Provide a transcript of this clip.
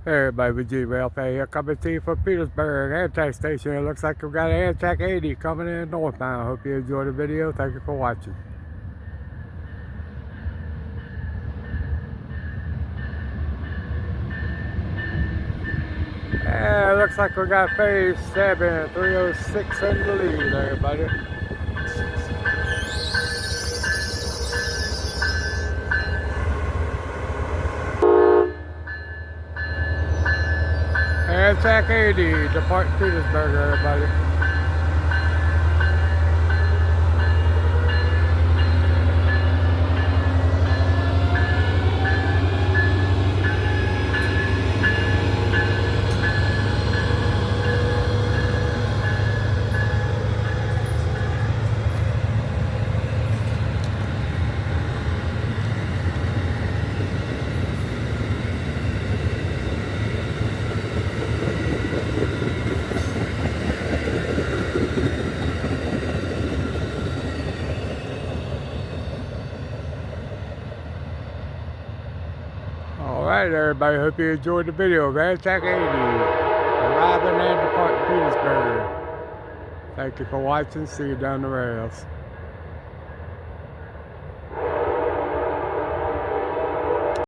Hey everybody, Va.Railfan here, coming to you from Petersburg, Amtrak station. It looks like we've got an Amtrak 80 coming in northbound. Hope you enjoyed the video. Thank you for watching. And it looks like we got phase 7, 306 in the lead, everybody. Amtrak 80, depart Petersburg, everybody. Alright everybody, hope you enjoyed the video of Amtrak 80 arriving and departing Petersburg. Thank you for watching, see you down the rails.